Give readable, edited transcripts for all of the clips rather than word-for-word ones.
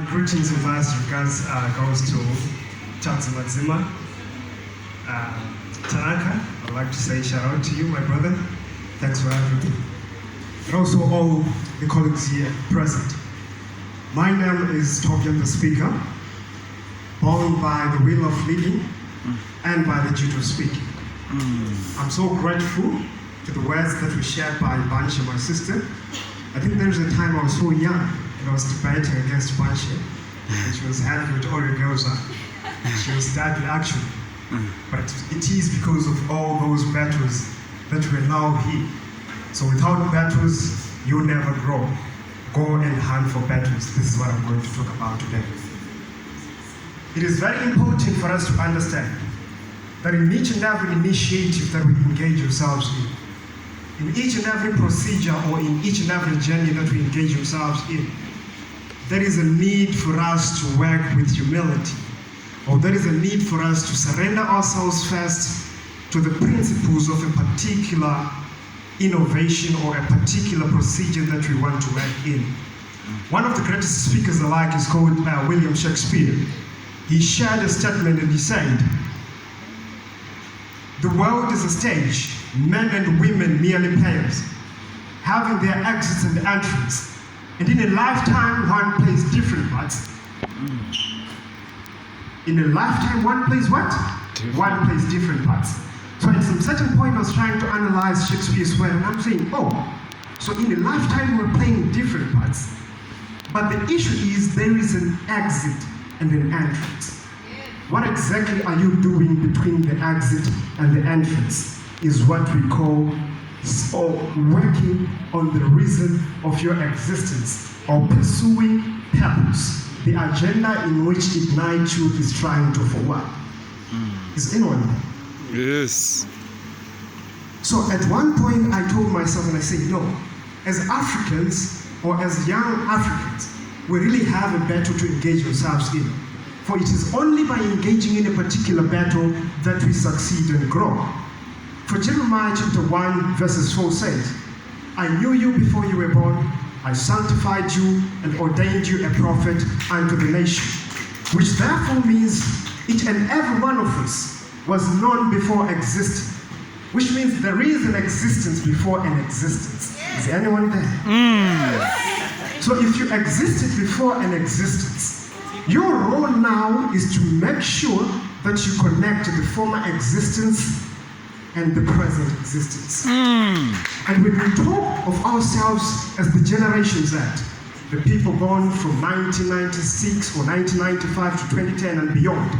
Greetings and best regards goes to Tanzania. Tanaka, I'd like to say shout out to you, my brother. Thanks for everything. And also all the colleagues here present. My name is Tobian.the.speaker, born by the will of leading and by the duty of speaking. I'm so grateful to the words that were shared by Banshi, my sister. I think there was a time I was so young and I was debating against Banshi, and she was happy with all your girls. She was deadly actually. But it is because of all those battles that we are now here. So without battles, you'll never grow. Go and hunt for battles. This is what I'm going to talk about today. It is very important for us to understand that in each and every initiative that we engage ourselves in each and every procedure or in each and every journey that we engage ourselves in, there is a need for us to work with humility, or there is a need for us to surrender ourselves first to the principles of a particular innovation or a particular procedure that we want to work in. One of the greatest speakers I like is called William Shakespeare. He shared a statement and he said, "The world is a stage, men and women merely players, having their exits and entries, and in a lifetime one plays different parts." In a lifetime one plays what? One plays different parts. So at some certain point I was trying to analyze Shakespeare's work and I'm saying, oh, so in a lifetime we're playing different parts. But the issue is there is an exit and an entrance. What exactly are you doing between the exit and the entrance is what we call working on the reason of your existence or pursuing purpose, the agenda in which Ignite Youth is trying to forward. Is anyone there? Yes. So at one point I told myself and I said, no, as Africans or as young Africans, we really have a battle to engage ourselves in. For it is only by engaging in a particular battle that we succeed and grow. For Jeremiah chapter 1 verses 4 says, "I knew you before you were born, I sanctified you and ordained you a prophet unto the nation." Which therefore means each and every one of us was known before existing. Which means there is an existence before an existence. Is anyone there? So if you existed before an existence, your role now is to make sure that you connect the former existence and the present existence. And when we talk of ourselves as the Generation Z, the people born from 1996 or 1995 to 2010 and beyond,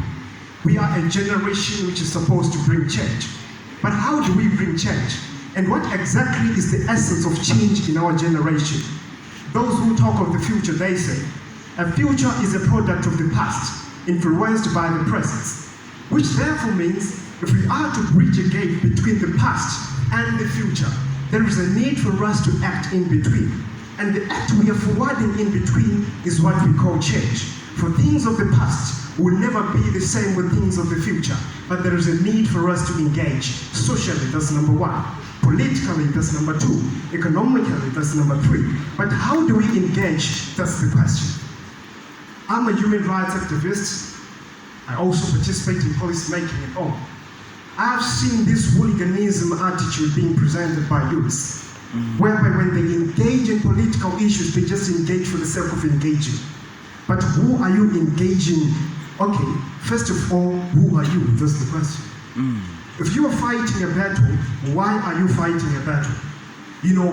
we are a generation which is supposed to bring change. But how do we bring change? And what exactly is the essence of change in our generation? Those who talk of the future, they say, a future is a product of the past, influenced by the present. Which therefore means, if we are to bridge a gap between the past and the future, there is a need for us to act in between. And the act we are forwarding in between is what we call change. For things of the past will never be the same with things of the future. But there is a need for us to engage. Socially, that's number one. Politically, that's number two. Economically, that's number three. But how do we engage? That's the question. I'm a human rights activist. I also participate in policy making and all. I've seen this hooliganism attitude being presented by youths, whereby when they engage in political issues, they just engage for the sake of engaging. But who are you engaging? Okay, first of all, who are you? That's the question. If you are fighting a battle, why are you fighting a battle? You know,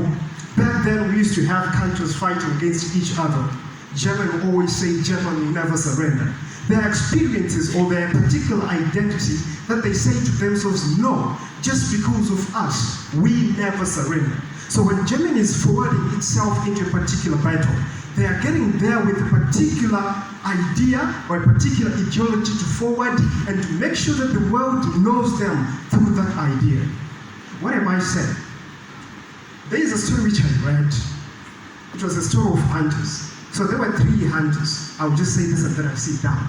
back then we used to have countries fighting against each other. Germany will always say Germany will never surrender. Their experiences or their particular identity that they say to themselves, no, just because of us, we never surrender. So when Germany is forwarding itself into a particular battle, they are getting there with a particular idea or a particular ideology to forward and to make sure that the world knows them through that idea. What am I saying? There is a story which I read. It was a story of hunters. So there were three hunters. I'll just say this and then I sit down.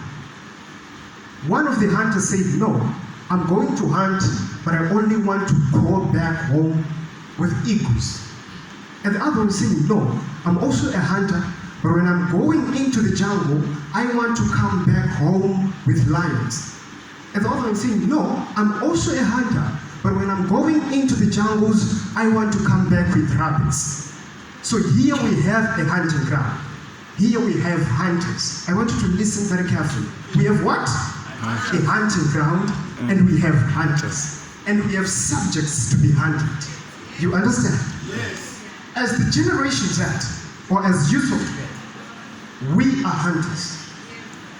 One of the hunters said, no, I'm going to hunt, but I only want to go back home with eagles. And the other one said, no, I'm also a hunter, But when I'm going into the jungle, I want to come back home with lions. And the other one is saying, no, I'm also a hunter. But when I'm going into the jungles, I want to come back with rabbits. So here we have a hunting ground. Here we have hunters. I want you to listen very carefully. We have what? A hunting ground, and we have hunters. And we have subjects to be hunted. You understand? Yes. As the Generation Z, or as youth of today, we are hunters.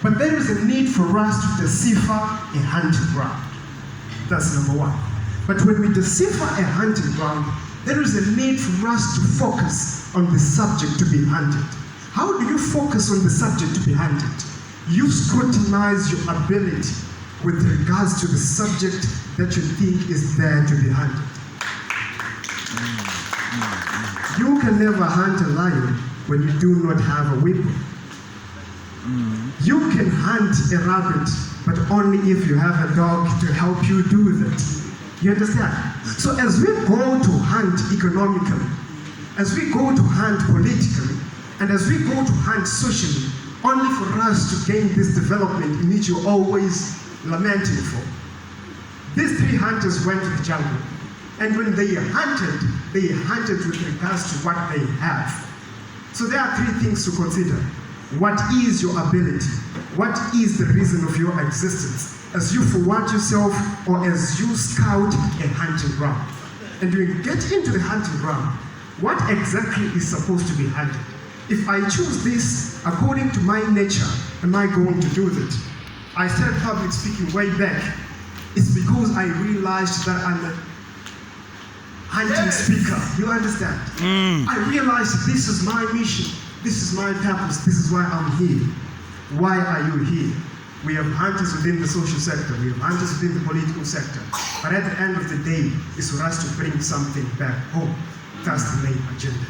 But there is a need for us to decipher a hunting ground. That's number one. But when we decipher a hunting ground, there is a need for us to focus on the subject to be hunted. How do you focus on the subject to be hunted? You scrutinize your ability with regards to the subject that you think is there to be hunted. You can never hunt a lion when you do not have a weapon. You can hunt a rabbit, but only if you have a dog to help you do that. You understand? So as we go to hunt economically, as we go to hunt politically, and as we go to hunt socially, only for us to gain this development in which you're always lamenting for. These three hunters went to the jungle, and when they hunted with regards to what they have. So there are three things to consider. What is your ability? What is the reason of your existence? As you forward yourself or as you scout a hunting ground. And when you get into the hunting ground, what exactly is supposed to be hunted? If I choose this according to my nature, am I going to do that? I started public speaking way back. It's because I realized that I'm a hunting speaker. You understand? I realized this is my mission. This is my purpose. This is why I'm here. Why are you here? We have hunters within the social sector. We have hunters within the political sector. But at the end of the day, it's for us to bring something back home. That's the main agenda.